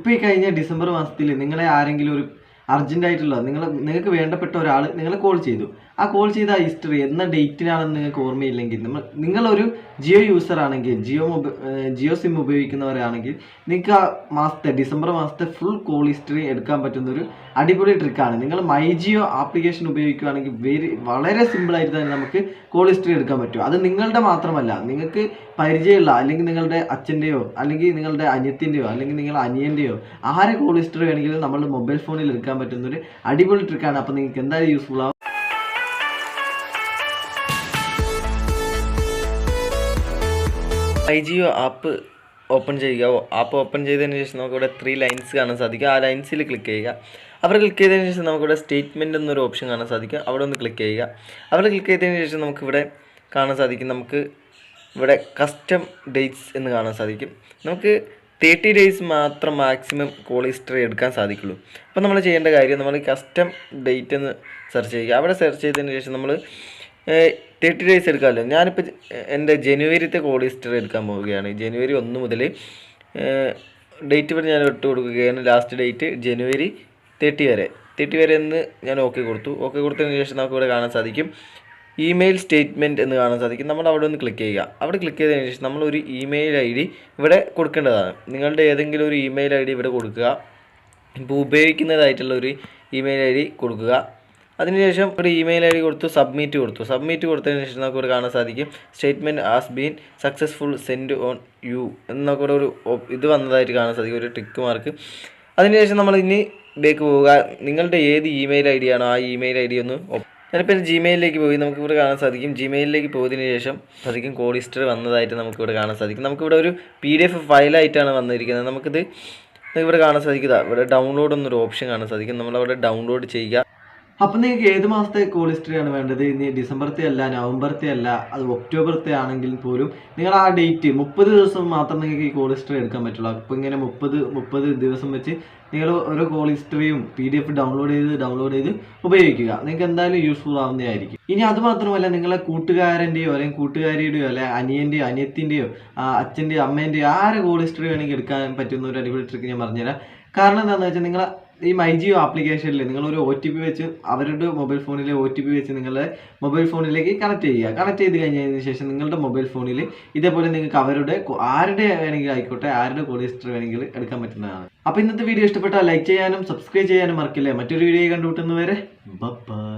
ഇപ്പോൾ ഈ കഴിഞ്ഞ ഡിസംബർ മാസത്തിൽ നിങ്ങളെ ആരെങ്കിലും ഒരു അർജൻറ്റായിട്ടുള്ള നിങ്ങൾക്ക് വേണ്ടപ്പെട്ട ഒരാൾ നിങ്ങളെ കോൾ ചെയ്തു. ആ കോൾ ചെയ്ത ഹിസ്റ്ററി എന്ന ഡേറ്റിനാണെന്ന് നിങ്ങൾക്ക് ഓർമ്മയില്ലെങ്കിൽ നിങ്ങളൊരു ജിയോ യൂസർ ആണെങ്കിൽ ജിയോ സിം ഉപയോഗിക്കുന്നവരാണെങ്കിൽ നിങ്ങൾക്ക് ആ മാസത്തെ ഡിസംബർ മാസത്തെ ഫുൾ കോൾ ഹിസ്റ്ററി എടുക്കാൻ പറ്റുന്ന ഒരു അടിപൊളി ട്രിക്കാണ്. നിങ്ങൾ മൈ ജിയോ ആപ്ലിക്കേഷൻ ഉപയോഗിക്കുകയാണെങ്കിൽ വളരെ സിമ്പിളായിട്ട് തന്നെ നമുക്ക് കോൾ ഹിസ്റ്ററി എടുക്കാൻ പറ്റും. അത് നിങ്ങളുടെ മാത്രമല്ല, നിങ്ങൾക്ക് പരിചയമുള്ള അല്ലെങ്കിൽ നിങ്ങളുടെ അച്ഛൻ്റെയോ അല്ലെങ്കിൽ നിങ്ങളുടെ അനിയത്തിൻ്റെയോ അല്ലെങ്കിൽ നിങ്ങളുടെ അനിയൻ്റെയോ ആരെ കോൾ ഹിസ്റ്ററി വേണമെങ്കിലും നമ്മുടെ മൊബൈൽ ഫോണിൽ എടുക്കാൻ പറ്റുന്ന ഒരു അടിപൊളി ട്രിക്കാണ്. അപ്പോൾ നിങ്ങൾക്ക് എന്തായാലും യൂസ്ഫുൾ ആവും. മൈ ജിയോ ആപ്പ് ഓപ്പൺ ചെയ്യുക. ആപ്പ് ഓപ്പൺ ചെയ്തതിന് ശേഷം നമുക്കിവിടെ 3 ലൈൻസ് കാണാൻ സാധിക്കും. ആ ലൈൻസിൽ ക്ലിക്ക് ചെയ്യുക. അവിടെ ക്ലിക്ക് ചെയ്തതിന് ശേഷം നമുക്കിവിടെ സ്റ്റേറ്റ്മെൻറ്റ് എന്നൊരു ഓപ്ഷൻ കാണാൻ സാധിക്കും. അവിടെ ഒന്ന് ക്ലിക്ക് ചെയ്യുക. അവിടെ ക്ലിക്ക് ചെയ്തതിന് ശേഷം നമുക്കിവിടെ കാണാൻ സാധിക്കും, നമുക്ക് ഇവിടെ കസ്റ്റം ഡേറ്റ്സ് എന്ന് കാണാൻ സാധിക്കും. നമുക്ക് 30 ഡേയ്സ് മാത്രം മാക്സിമം കോൾ ഹിസ്റ്ററി എടുക്കാൻ സാധിക്കുള്ളൂ. അപ്പോൾ നമ്മൾ ചെയ്യേണ്ട കാര്യം, നമ്മൾ കസ്റ്റം ഡേറ്റ് എന്ന് സെർച്ച് ചെയ്യുക. അവിടെ സെർച്ച് ചെയ്തതിന് ശേഷം നമ്മൾ 30 ഡേയ്സ് എടുക്കാമല്ലോ. ഞാനിപ്പോൾ എൻ്റെ ജനുവരിത്തെ കോൾ ഹിസ്റ്ററി എടുക്കാൻ പോവുകയാണ്. ജനുവരി 1 മുതൽ ഡേറ്റ് വരെ ഞാൻ ഇട്ട് കൊടുക്കുകയാണ്. ലാസ്റ്റ് ഡേറ്റ് ജനുവരി 30 വരെ എന്ന് ഞാൻ ഓക്കെ കൊടുത്തു. ഓക്കെ കൊടുത്തതിന് ശേഷം നമുക്ക് ഇവിടെ കാണാൻ സാധിക്കും ഇമെയിൽ സ്റ്റേറ്റ്മെൻറ്റ് എന്ന് കാണാൻ സാധിക്കും. നമ്മൾ അവിടെ ഒന്ന് ക്ലിക്ക് ചെയ്യുക. അവിടെ ക്ലിക്ക് ചെയ്തതിന് ശേഷം നമ്മളൊരു ഇമെയിൽ ID ഇവിടെ കൊടുക്കേണ്ടതാണ്. നിങ്ങളുടെ ഏതെങ്കിലും ഒരു ഇമെയിൽ ID ഇവിടെ കൊടുക്കുക. ഇപ്പോൾ ഉപയോഗിക്കുന്നതായിട്ടുള്ള ഒരു ഇമെയിൽ ID കൊടുക്കുക. അതിനുശേഷം ഒരു ഇമെയിൽ ID കൊടുത്തു, സബ്മിറ്റ് കൊടുത്തതിന് ശേഷം നമുക്ക് ഇവിടെ കാണാൻ സാധിക്കും statement has been successful send on you എന്നൊക്കെ ഇവിടെ ഒരു ഇത് വന്നതായിട്ട് കാണാൻ സാധിക്കും, ഒരു ടിക്ക് മാർക്ക്. അതിനുശേഷം നമ്മൾ ഇനി ഇതിലേക്ക് പോവുക. നിങ്ങളുടെ ഏത് ഇമെയിൽ ID ആണോ ആ ഇമെയിൽ ID ഒന്ന് ഞാനിപ്പോൾ ജിമെയിലിലേക്ക് പോയി. നമുക്കിവിടെ കാണാൻ സാധിക്കും ജിമെയിലിലേക്ക് പോയതിന് ശേഷം സാധിക്കും കോൾ ഹിസ്റ്ററി വന്നതായിട്ട് നമുക്കിവിടെ കാണാൻ സാധിക്കും. നമുക്കിവിടെ ഒരു PDF ഫയലായിട്ടാണ് വന്നിരിക്കുന്നത്. നമുക്കിത് ഇവിടെ കാണാൻ സാധിക്കുക. ഇവിടെ ഡൗൺലോഡ് എന്നൊരു ഓപ്ഷൻ കാണാൻ സാധിക്കും. നമ്മളവിടെ ഡൗൺലോഡ് ചെയ്യുക. അപ്പം നിങ്ങൾക്ക് ഏത് മാസത്തെ കോൾ ഹിസ്റ്ററിയാണ് വേണ്ടത്? ഇനി ഡിസംബറത്തെ അല്ല, നവംബറത്തെ അല്ല, അത് ഒക്ടോബറത്തെ ആണെങ്കിൽ പോലും നിങ്ങൾ ആ ഡേറ്റ് 30 ദിവസം മാത്രം നിങ്ങൾക്ക് ഈ കോൾ ഹിസ്റ്ററി എടുക്കാൻ പറ്റുള്ളൂ. അപ്പോൾ ഇങ്ങനെ 30 ദിവസം വെച്ച് നിങ്ങൾ ഓരോ കോൾ ഹിസ്റ്ററിയും PDF ഡൗൺലോഡ് ചെയ്ത് ഉപയോഗിക്കുക. നിങ്ങൾക്ക് എന്തായാലും യൂസ്ഫുൾ ആവുന്നതായിരിക്കും. ഇനി അതുമാത്രമല്ല, നിങ്ങളെ കൂട്ടുകാരൻ്റെയോ അല്ലെങ്കിൽ കൂട്ടുകാരിയുടെയോ അല്ലെങ്കിൽ അനിയൻ്റെയോ അനിയത്തിൻ്റെയോ അച്ഛൻ്റെയോ അമ്മേൻ്റെയോ ആരെ കോൾ ഹിസ്റ്ററി വേണമെങ്കിൽ എടുക്കാൻ പറ്റുന്ന ഒരു അടിപൊളി ട്രിക്ക് ഞാൻ പറഞ്ഞുതരാം. കാരണം എന്താണെന്ന് വെച്ചാൽ, നിങ്ങൾ ഈ മൈ ജിയോ ആപ്ലിക്കേഷനിൽ നിങ്ങളൊരു OTP വെച്ച് അവരുടെ മൊബൈൽ ഫോണിലെ OTP വെച്ച് നിങ്ങളുടെ മൊബൈൽ ഫോണിലേക്ക് കണക്ട് ചെയ്ത് കഴിഞ്ഞതിന് ശേഷം നിങ്ങളുടെ മൊബൈൽ ഫോണിൽ ഇതേപോലെ നിങ്ങൾക്ക് ആരുടെ വേണമെങ്കിൽ ആയിക്കോട്ടെ, ആരുടെ കോൾ ഹിസ്റ്ററി വേണമെങ്കിൽ എടുക്കാൻ പറ്റുന്നതാണ്. അപ്പോൾ ഇന്നത്തെ വീഡിയോ ഇഷ്ടപ്പെട്ടാൽ ലൈക്ക് ചെയ്യാനും സബ്സ്ക്രൈബ് ചെയ്യാനും മറക്കില്ലേ. മറ്റൊരു വീഡിയോ കണ്ടുമുട്ടുന്നവരെ ബൈ.